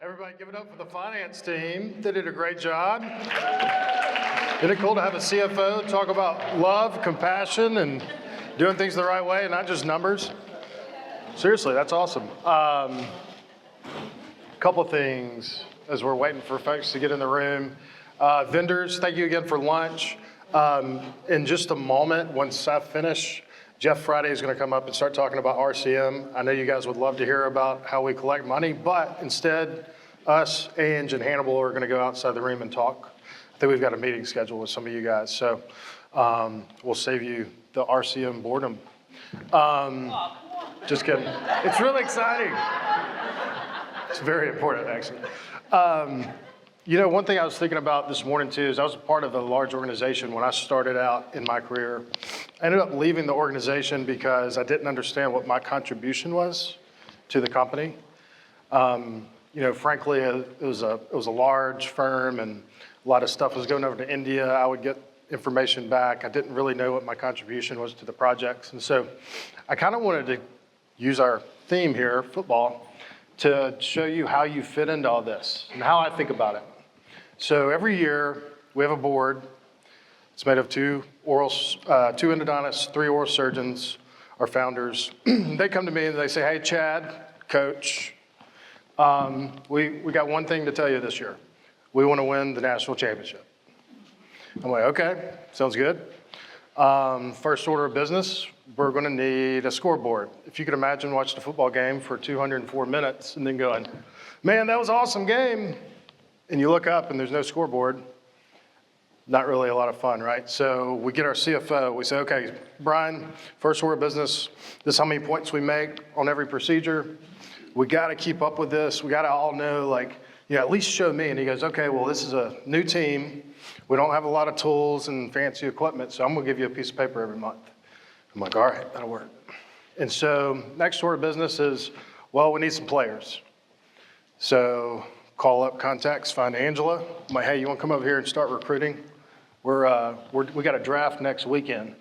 Everybody give it up for the finance team. They did a great job. Isn't it cool to have a CFO talk about love, compassion, and doing things the right way and not just numbers? Seriously, that's awesome. Couple things as we're waiting for folks to get in the room. Vendors, thank you again for lunch. In just a moment, once I finish, Jeff Friday is going to come up and start talking about RCM. I know you guys would love to hear about how we collect money, but instead, us, Ange, and Hannibal are going to go outside the room and talk. I think we've got a meeting scheduled with some of you guys, so we'll save you the RCM boredom. Just kidding. It's really exciting. It's very important, actually. You know, one thing I was thinking about this morning, too, is I was a part of a large organization when I started out in my career. I ended up leaving the organization because I didn't understand what my contribution was to the company. You know, frankly, it was a large firm, and a lot of stuff was going over to India. I would get information back. I didn't really know what my contribution was to the projects. And so I kind of wanted to use our theme here, football, to show you how you fit into all this and how I think about it. So every year we have a board. It's made of two endodontists, 3 oral surgeons, our founders. They come to me and they say, "Hey, Chad, coach, we got one thing to tell you this year. We want to win the national championship." I'm like, okay, sounds good. First order of business, we're going to need a scoreboard. If you could imagine watching a football game for 204 minutes and then going, "Man, that was an awesome game," and you look up and there's no scoreboard, not really a lot of fun, right? So we get our CFO. We say, "Okay, Brian, first order of business, this is how many points we make on every procedure. We got to keep up with this. We got to all know, like, you know, at least show me." And he goes, "Okay, well, this is a new team. We don't have a lot of tools and fancy equipment, so I'm going to give you a piece of paper every month." I'm like, "All right, that'll work." And so next order of business is, well, we need some players. So call up contacts, find Angela. I'm like, "Hey, you want to come over here and start recruiting? We got a draft next weekend,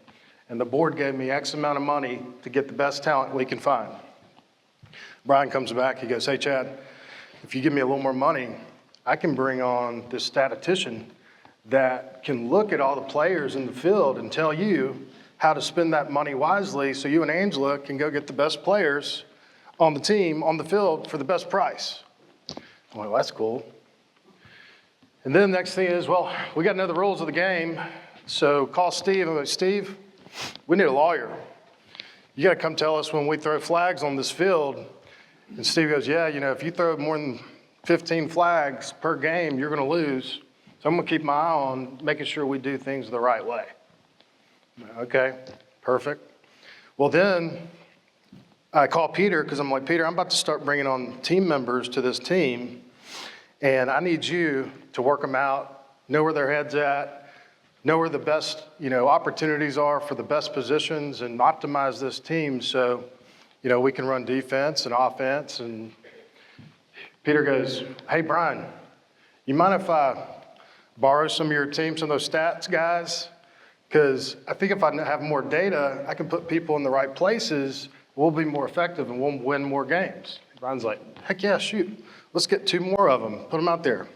and the board gave me X amount of money to get the best talent we can find." Brian comes back. He goes, "Hey, Chad, if you give me a little more money, I can bring on this statistician that can look at all the players in the field and tell you how to spend that money wisely so you and Angela can go get the best players on the team, on the field for the best price." I'm like, "Well, that's cool." And then the next thing is, well, we got to know the rules of the game. So call Steve. I'm like, "Steve, we need a lawyer. You got to come tell us when we throw flags on this field." And Steve goes, "Yeah, you know, if you throw more than 15 flags per game, you're going to lose. So I'm going to keep my eye on making sure we do things the right way." Okay, perfect. Well, then I call Peter because I'm like, "Peter, I'm about to start bringing on team members to this team, and I need you to work them out, know where their head's at, know where the best, you know, opportunities are for the best positions, and optimize this team so, you know, we can run defense and offense." And Peter goes, "Hey, Brian, you mind if I borrow some of your team, some of those stats guys? Because I think if I have more data, I can put people in the right places, we'll be more effective and we'll win more games." Brian's like, "Heck yeah, shoot. Let's get 2 more of them, put them out there."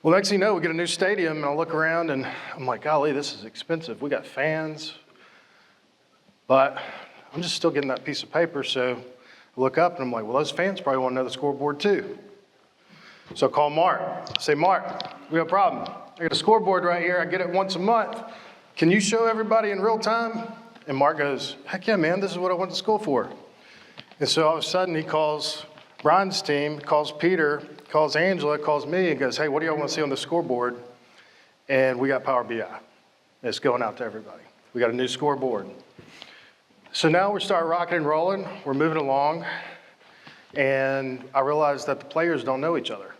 Well, next thing you know, we get a new stadium, and I look around and I'm like, golly, this is expensive. We got fans, but I'm just still getting that piece of paper. So I look up and I'm like, well, those fans probably want to know the scoreboard too. So I call Mark. I say, "Mark, we have a problem. I got a scoreboard right here. I get it once a month. Can you show everybody in real time?" And Mark goes, "Heck yeah, man, this is what I went to school for." And so all of a sudden he calls Brian's team, calls Peter, calls Angela, calls me, and goes, "Hey, what do y'all want to see on the scoreboard?" And we got Power BI. It's going out to everybody. We got a new scoreboard. So now we start rocking and rolling. We're moving along. And I realized that the players don't know each other.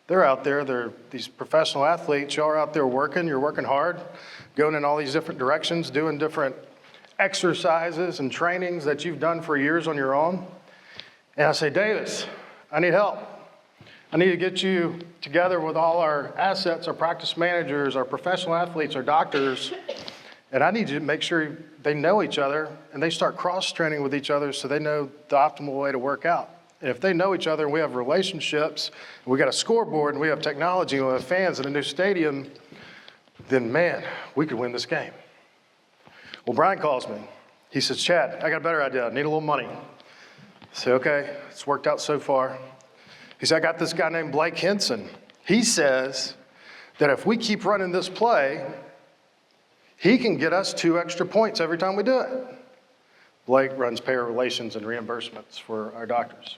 They're out there, they're these professional athletes. Y'all are out there working, you're working hard, going in all these different directions, doing different exercises and trainings that you've done for years on your own. And I say, "Davis, I need help. I need to get you together with all our assets, our practice managers, our professional athletes, our doctors, and I need you to make sure they know each other and they start cross-training with each other so they know the optimal way to work out." And if they know each other and we have relationships, and we got a scoreboard and we have technology and we have fans in a new stadium, then man, we could win this game. Well, Brian calls me. He says, Chad, I got a better idea. I need a little money. I say, okay, it's worked out so far. He said, I got this guy named Blake Henson. He says that if we keep running this play, he can get us 2 extra points every time we do it. Blake runs payer relations and reimbursements for our doctors.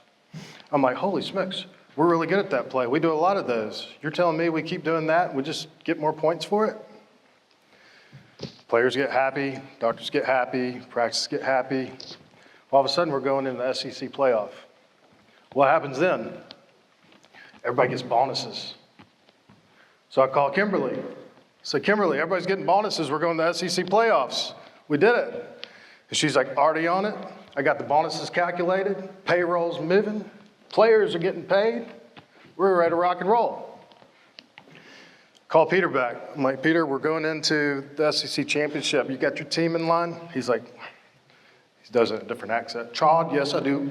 I'm like, holy smokes, we're really good at that play. We do a lot of those. You're telling me we keep doing that, we just get more points for it? Players get happy, doctors get happy, practices get happy. All of a sudden, we're going into the SEC playoff. What happens then? Everybody gets bonuses. So I call Kimberly. I say, Kimberly, everybody's getting bonuses. We're going to the SEC playoffs. We did it. And she's like, already on it. I got the bonuses calculated. Payroll's moving. Players are getting paid. We're ready to rock and roll. Call Peter back. I'm like, Peter, we're going into the SEC championship. You got your team in line? He's like, he does it in a different accent. Chad, yes, I do.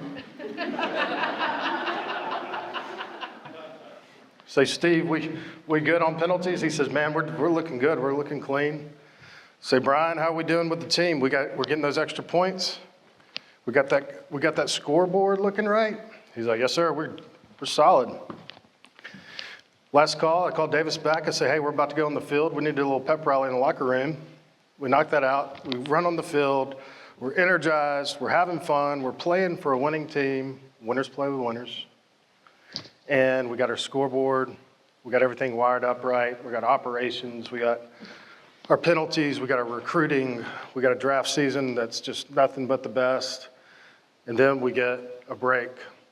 Say, Steve, we good on penalties? He says, man, we're looking good. We're looking clean. Say, Brian, how are we doing with the team? We're getting those extra points. We got that scoreboard looking right. He's like, yes, sir. We're solid. Last call, I called Davis back. I say, hey, we're about to go on the field. We need to do a little pep rally in the locker room. We knocked that out. We run on the field. We're energized. We're having fun. We're playing for a winning team. Winners play with winners. And we got our scoreboard. We got everything wired up right. We got operations. We got our penalties. We got our recruiting. We got a draft season that's just nothing but the best. And then we get a break.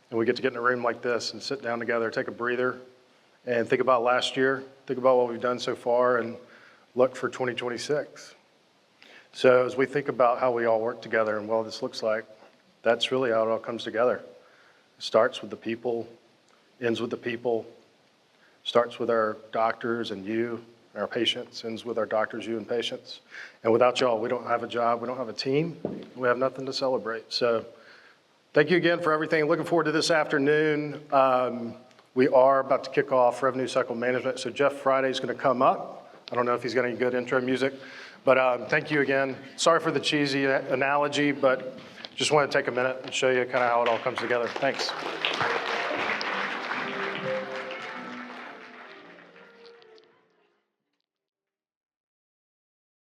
And we get to get in a room like this and sit down together, take a breather, and think about last year, think about what we've done so far, and look for 2026. So as we think about how we all work together and what this looks like, that's really how it all comes together. It starts with the people, ends with the people, starts with our doctors and you, and our patients, ends with our doctors, you, and patients. And without y'all, we don't have a job, we don't have a team, we have nothing to celebrate. So thank you again for everything. Looking forward to this afternoon. We are about to kick off revenue cycle management, so Jeff Friday is going to come up. I don't know if he's got any good intro music, but thank you again. Sorry for the cheesy analogy, but just want to take a minute and show you kind of how it all comes together. Thanks.